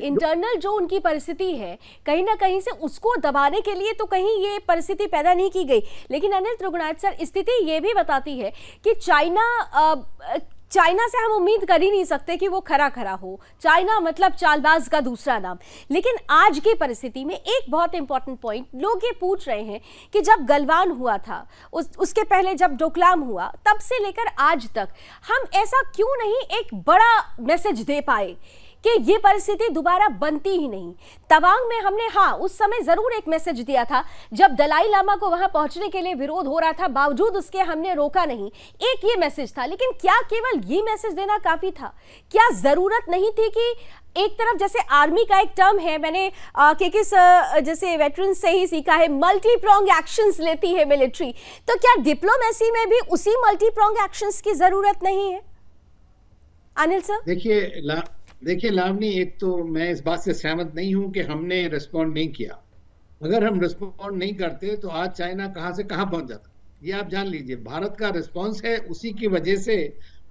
इंटरनल जो उनकी परिस्थिति है, कहीं ना कहीं से उसको दबाने के लिए तो कहीं ये परिस्थिति पैदा नहीं की गई। लेकिन अनिल त्रिगुणायत सर, स्थिति ये भी बताती है कि चाइना से हम उम्मीद कर ही नहीं सकते कि वो खरा हो। चाइना मतलब चालबाज का दूसरा नाम। लेकिन आज की परिस्थिति में एक बहुत इंपॉर्टेंट पॉइंट लोग ये पूछ रहे हैं कि जब गलवान हुआ था, उसके पहले जब डोकलाम हुआ, तब से लेकर आज तक हम ऐसा क्यों नहीं एक बड़ा मैसेज दे पाए कि ये परिस्थिति दोबारा बनती ही नहीं। तवांग में हमने उस समय जरूर एक मैसेज दिया था जब दलाई लामा को वहां पहुंचने के लिए विरोध हो रहा था, बावजूद उसके हमने रोका नहीं, एक ये मैसेज था। लेकिन क्या केवल ये मैसेज देना काफी था? क्या जरूरत नहीं थी कि एक तरफ, जैसे आर्मी का एक टर्म है, मैंने जैसे वेटरन से ही सीखा है, मल्टी प्रोंग एक्शंस लेती है मिलिट्री, तो क्या डिप्लोमेसी में भी उसी मल्टी प्रोंग एक्शंस की जरूरत नहीं है? अनिल सर, देखिए लावनी, एक तो मैं इस बात से सहमत नहीं हूं कि हमने रिस्पॉन्ड नहीं किया। अगर हम रिस्पॉन्ड नहीं करते तो आज चाइना कहां से कहां पहुंच जाता, ये आप जान लीजिए। भारत का रिस्पॉन्स है, उसी की वजह से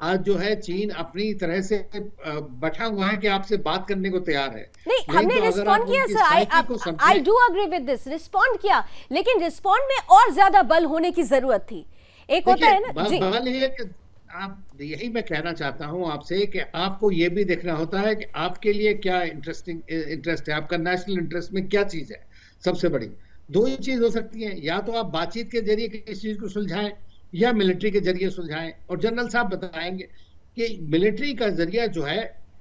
आज जो है चीन अपनी तरह से बैठा हुआ है कि आपसे बात करने को तैयार है। नहीं, हमने तो रिस्पॉन्ड किया sir, I do agree with this, respond किया, लेकिन रिस्पॉन्ड में और ज्यादा बल होने की जरूरत थी। एक होता है ना जी, बल ये कि आप, यही मैं कहना चाहता हूं आपसे कि आपको ये भी देखना होता है कि आपके लिए क्या इंटरेस्ट है, आपका नेशनल इंटरेस्ट में क्या चीज है। सबसे बड़ी दो ही चीज हो सकती है, या तो आप बातचीत के जरिए किसी चीज को सुलझाएं या मिलिट्री के जरिए सुलझाएं। और जनरल साहब बताएंगे कि मिलिट्री का जरिया जो है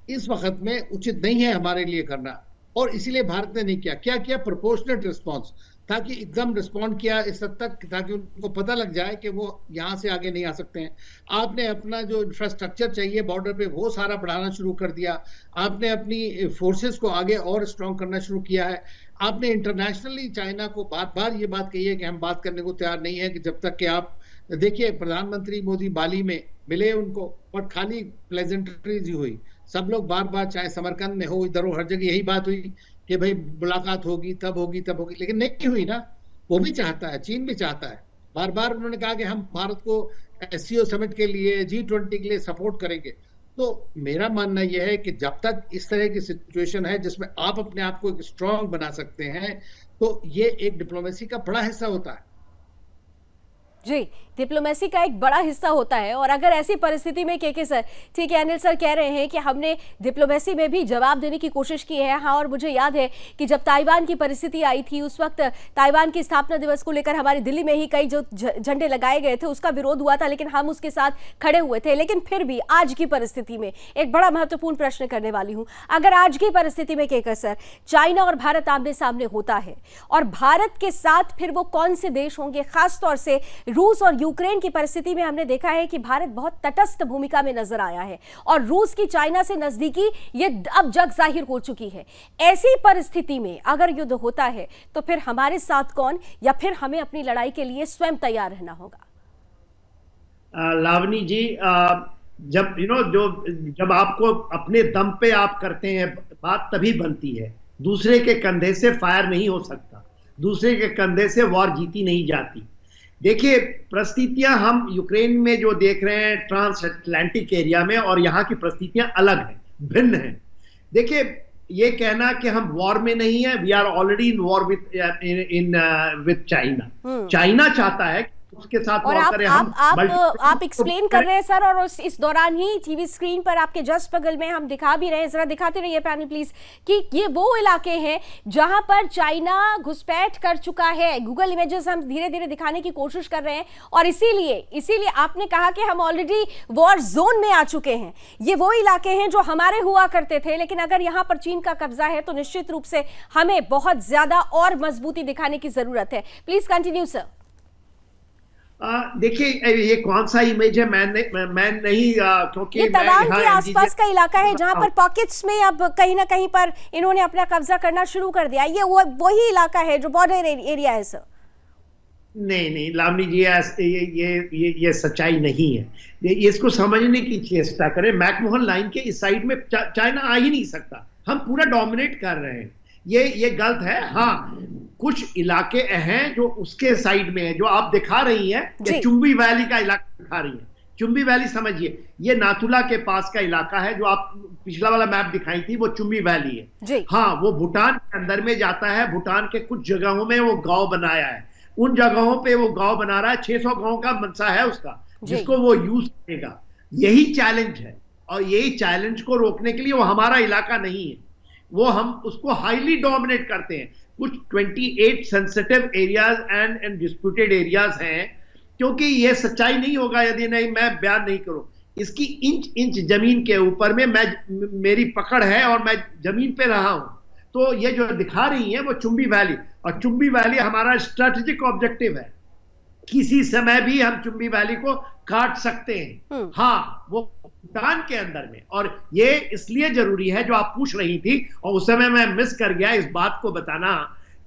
इस वक्त में उचित नहीं है हमारे लिए करना, और इसीलिए भारत ने नहीं किया। क्या किया? प्रोपोर्शनेट रिस्पॉन्स, ताकि एकदम रिस्पॉन्ड किया इस हद तक ताकि उनको पता लग जाए कि वो यहाँ से आगे नहीं आ सकते हैं। आपने अपना जो इंफ्रास्ट्रक्चर चाहिए बॉर्डर पे वो सारा बढ़ाना शुरू कर दिया। आपने अपनी फोर्सेस को आगे और स्ट्रॉन्ग करना शुरू किया है। आपने इंटरनेशनली चाइना को बार बार ये बात कही है कि हम बात करने को तैयार नहीं है, कि जब तक कि आप देखिए प्रधानमंत्री मोदी बाली में मिले उनको, और खाली प्लेजेंटरीज ही हुई। सब लोग बार बार, चाहे समरकंद में हो, इधर हो, हर जगह यही बात हुई कि भाई मुलाकात होगी तब होगी तब होगी, लेकिन नहीं हुई ना। वो भी चाहता है, चीन भी चाहता है। बार बार उन्होंने कहा कि हम भारत को SCO समिट के लिए, G20 के लिए सपोर्ट करेंगे। तो मेरा मानना यह है कि जब तक इस तरह की सिचुएशन है जिसमें आप अपने आप को एक स्ट्रांग बना सकते हैं, तो ये एक डिप्लोमेसी का बड़ा हिस्सा होता है। जी, डिप्लोमेसी का एक बड़ा हिस्सा होता है। और अगर ऐसी परिस्थिति में के सर, ठीक है, अनिल सर कह रहे हैं कि हमने डिप्लोमेसी में भी जवाब देने की कोशिश की है। और मुझे याद है कि जब ताइवान की परिस्थिति आई थी, उस वक्त ताइवान की स्थापना दिवस को लेकर हमारी दिल्ली में ही कई जो झंडे लगाए गए थे, उसका विरोध हुआ था, लेकिन हम उसके साथ खड़े हुए थे। लेकिन फिर भी आज की परिस्थिति में एक बड़ा महत्वपूर्ण प्रश्न करने वाली हूँ। अगर आज की परिस्थिति में के सर, चाइना और भारत आमने सामने होता है, और भारत के साथ फिर वो कौन से देश होंगे? खासतौर से रूस और यूक्रेन की परिस्थिति में हमने देखा है कि भारत बहुत तटस्थ भूमिका में नजर आया है, और रूस की चाइना से नजदीकी ये अब जग जाहिर हो चुकी है। ऐसी परिस्थिति में अगर युद्ध होता है तो फिर हमारे साथ कौन, या फिर हमें अपनी लड़ाई के लिए स्वयं तैयार रहना होगा? लावनी जी, जब जब आपको अपने दम पे आप करते हैं बात, तभी बनती है। दूसरे के कंधे से फायर नहीं हो सकता, दूसरे के कंधे से वॉर जीती नहीं जाती। देखिए, परिस्थितियां हम यूक्रेन में जो देख रहे हैं ट्रांस अटलांटिक एरिया में, और यहाँ की परिस्थितियां अलग हैं, भिन्न हैं। देखिए, ये कहना कि हम वॉर में नहीं है, we are already in war with China. China चाहता है उसके साथ और आप एक्सप्लेन कर रहे हैं सर, और इस दौरान ही टीवी स्क्रीन पर आपके जस्ट बगल में हम दिखा भी रहे हैं, जरा दिखाते रहिए पैनल प्लीज, कि ये वो इलाके हैं जहां पर चाइना घुसपैठ कर चुका है। गूगल इमेजेस हम धीरे धीरे दिखाने की कोशिश कर रहे हैं, और इसीलिए आपने कहा कि हम ऑलरेडी वॉर जोन में आ चुके हैं। ये वो इलाके हैं जो हमारे हुआ करते थे, लेकिन अगर यहाँ पर चीन का कब्जा है तो निश्चित रूप से हमें बहुत ज्यादा और मजबूती दिखाने की जरूरत है। Please continue sir. देखिए, ये कौन सा इमेज है? मैं नहीं, क्योंकि ये तवांग के आसपास का इलाका है जहां पर पॉकेट्स में अब कहीं ना कहीं पर इन्होंने अपना कब्जा करना शुरू कर दिया। ये वही इलाका है जो बॉर्डर एरिया है सर। नहीं लावनी जी, ये सच्चाई नहीं है। इसको समझने की चेष्टा करें। मैकमोहन लाइन के इस साइड में चाइना आ ही नहीं सकता। हम पूरा डोमिनेट कर रहे हैं, ये गलत है। हाँ, कुछ इलाके हैं जो उसके साइड में है, जो आप दिखा रही हैं, चुंबी वैली का इलाका दिखा रही है। चुंबी वैली समझिए, ये नाथुला के पास का इलाका है। जो आप पिछला वाला मैप दिखाई थी वो चुंबी वैली है। हाँ, वो भूटान के अंदर में जाता है। भूटान के कुछ जगहों में वो गांव बनाया है, उन जगहों पे वो गांव बना रहा है। 600 गांव का मनसा है उसका, जिसको वो यूज करेगा। यही चैलेंज है, और यही चैलेंज को रोकने के लिए वो हमारा इलाका नहीं है, वो हम उसको हाईली डोमिनेट करते हैं। कुछ 28 sensitive areas and disputed areas हैं, क्योंकि ये सच्चाई नहीं होगा यदि नहीं मैं बयान नहीं करूं। इसकी इंच इंच जमीन के ऊपर में मेरी पकड़ है और मैं जमीन पे रहा हूं। तो ये जो दिखा रही है वो चुंबी वैली, और चुंबी वैली हमारा स्ट्रेटेजिक ऑब्जेक्टिव है। किसी समय भी हम चुंबी वैली को काट सकते हैं। हाँ, वो भूटान के अंदर में, और ये इसलिए जरूरी है जो आप पूछ रही थी, और उस समय मैं मिस कर गया इस बात को बताना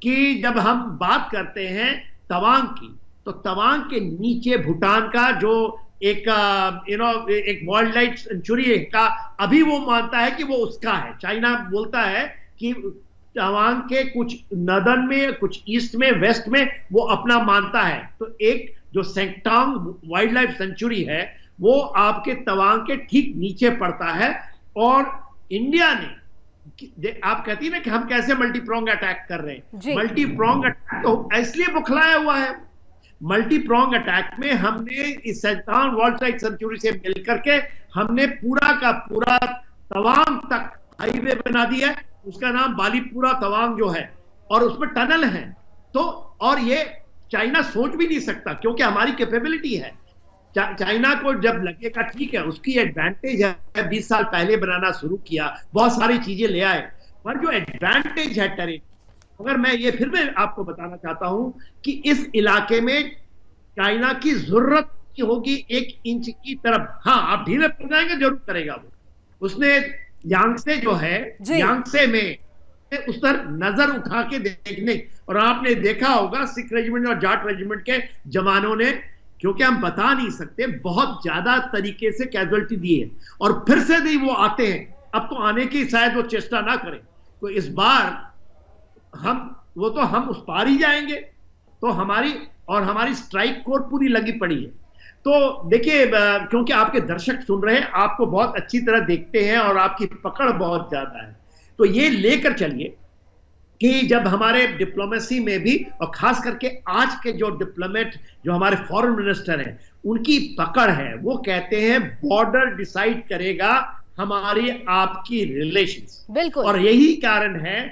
कि जब हम बात करते हैं तवांग की, तो तवांग के नीचे भूटान का जो एक एक वाइल्ड लाइफ सेंचुरी का अभी वो मानता है कि वो उसका है। चाइना बोलता है कि तवांग के कुछ नदन में, कुछ ईस्ट में, वेस्ट में वो अपना मानता है। तो एक जो सेंगटांग वाइल्ड लाइफ सेंचुरी है वो आपके तवांग के ठीक नीचे पड़ता है। और इंडिया ने, आप कहती ना कि हम कैसे मल्टीप्रोंग अटैक कर रहे हैं, मल्टीप्रोंग अटैक तो इसलिए बुखलाया हुआ है। मल्टीप्रोंग अटैक में हमने इस सेंगटांग वाइल्ड लाइफ सेंचुरी से मिलकर के हमने पूरा का पूरा तवांग तक हाईवे बना दिया है। उसका नाम बालीपुरा तवांग जो है, और उसमें टनल है। तो और ये चाइना सोच भी नहीं सकता, क्योंकि हमारी कैपेबिलिटी है। चाइना को जब लगेगा ठीक है, उसकी एडवांटेज है, 20 साल पहले बनाना शुरू किया, बहुत सारी चीजें ले आए, पर जो एडवांटेज है टेरेन, अगर मैं ये फिर मैं आपको बताना चाहता हूं कि इस इलाके में चाइना की जरूरत होगी 1 इंच की तरफ। हाँ, आप ढीले पड़ जाएंगे, जरूर करेगा वो। उसने यांगसे जो है, यांगसे में उस पर नजर उठा के देखने, और आपने देखा होगा सिख रेजिमेंट और जाट रेजिमेंट के जवानों ने, क्योंकि हम बता नहीं सकते, बहुत ज्यादा तरीके से कैजुअलिटी दी है, और फिर से भी वो आते हैं। अब तो आने की शायद वो चेष्टा ना करें, तो इस बार हम उस पार ही जाएंगे। तो हमारी स्ट्राइक कोर पूरी लगी पड़ी है। तो देखिए, क्योंकि आपके दर्शक सुन रहे हैं, आपको बहुत अच्छी तरह देखते हैं और आपकी पकड़ बहुत ज्यादा है, तो ये लेकर चलिए कि जब हमारे डिप्लोमेसी में भी, और खास करके आज के जो डिप्लोमेट, जो हमारे फॉरेन मिनिस्टर हैं, उनकी पकड़ है, वो कहते हैं बॉर्डर डिसाइड करेगा हमारी आपकी रिलेशंस। बिल्कुल, और यही कारण है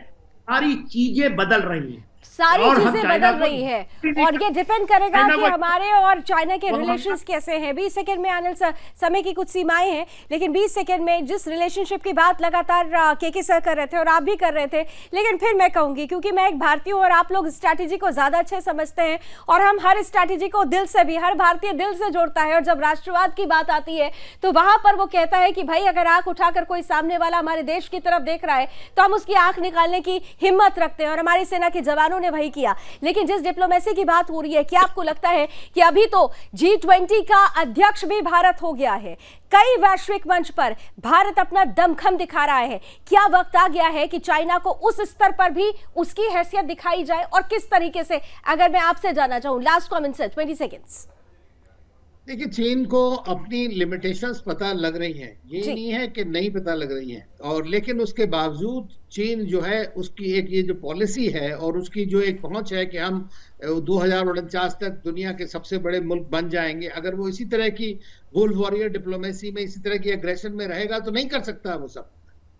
सारी चीजें बदल रही हैं, सारी चीजें बदल रही है, और ये डिपेंड करेगा कि हमारे और चाइना के रिलेशंस कैसे हैं। 20 सेकंड में आनंद सर, समय की कुछ सीमाएं हैं, लेकिन 20 सेकंड में जिस रिलेशनशिप की बात लगातार के सर कर रहे थे और आप भी कर रहे थे, लेकिन फिर मैं कहूंगी, क्योंकि मैं एक भारतीय हूं और आप लोग स्ट्रैटेजी को ज्यादा अच्छे समझते हैं, और हम हर स्ट्रैटेजी को दिल से भी, हर भारतीय दिल से जोड़ता है, और जब राष्ट्रवाद की बात आती है तो वहां पर वो कहता है कि भाई अगर आंख उठाकर कोई सामने वाला हमारे देश की तरफ देख रहा है तो हम उसकी आंख निकालने की हिम्मत रखते हैं, और हमारी सेना के जवानों ने वही किया। लेकिन जिस डिप्लोमेसी की बात हो रही है, क्या आपको लगता है कि अभी तो G20 का अध्यक्ष भी भारत हो गया है, कई वैश्विक मंच पर भारत अपना दमखम दिखा रहा है, क्या वक्त आ गया है कि चाइना को उस स्तर पर भी उसकी हैसियत दिखाई जाए, और किस तरीके से? अगर मैं आपसे जानना चाहूं, लास्ट कमेंट सर, 20 सेकेंड्स। देखिए, चीन को अपनी लिमिटेशंस पता लग रही हैं, ये नहीं है कि नहीं पता लग रही हैं, और लेकिन उसके बावजूद चीन जो है, उसकी एक ये जो पॉलिसी है और उसकी जो एक पहुंच है कि हम 2049 तक दुनिया के सबसे बड़े मुल्क बन जाएंगे, अगर वो इसी तरह की वुल्फ वॉरियर डिप्लोमेसी में, इसी तरह की एग्रेशन में रहेगा तो नहीं कर सकता वो सब।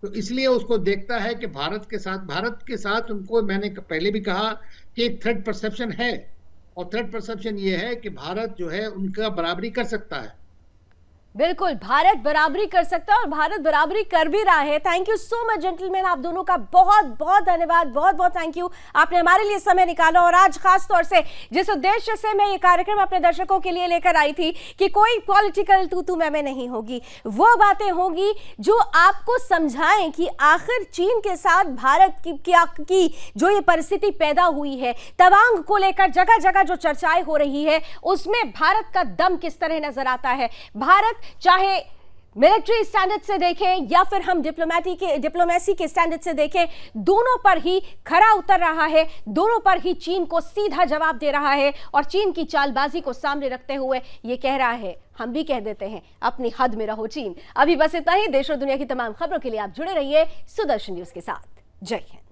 तो इसलिए उसको देखता है कि भारत के साथ उनको, मैंने पहले भी कहा कि एक थ्रेट परसेप्शन है, और थ्रेट परसेप्शन ये है कि भारत जो है उनका बराबरी कर सकता है। बिल्कुल, भारत बराबरी कर सकता है और भारत बराबरी कर भी रहा है। Thank you so much gentleman, आप दोनों का बहुत बहुत धन्यवाद, बहुत बहुत थैंक यू, आपने हमारे लिए समय निकाला। और आज खास तौर से जिस उद्देश्य से मैं ये कार्यक्रम अपने दर्शकों के लिए लेकर आई थी कि कोई पॉलिटिकल तू मैं नहीं होगी, वो बातें होगी जो आपको समझाएं कि आखिर चीन के साथ भारत की जो ये परिस्थिति पैदा हुई है, तवांग को लेकर जगह जगह जो चर्चाएं हो रही है, उसमें भारत का दम किस तरह नजर आता है। भारत चाहे मिलिट्री स्टैंडर्ड से देखें या फिर हम डिप्लोमेसी के स्टैंडर्ड से देखें, दोनों पर ही खरा उतर रहा है, दोनों पर ही चीन को सीधा जवाब दे रहा है, और चीन की चालबाजी को सामने रखते हुए ये कह रहा है, हम भी कह देते हैं, अपनी हद में रहो चीन। अभी बस इतना ही। देश और दुनिया की तमाम खबरों के लिए आप जुड़े रहिए सुदर्शन न्यूज के साथ। जय हिंद।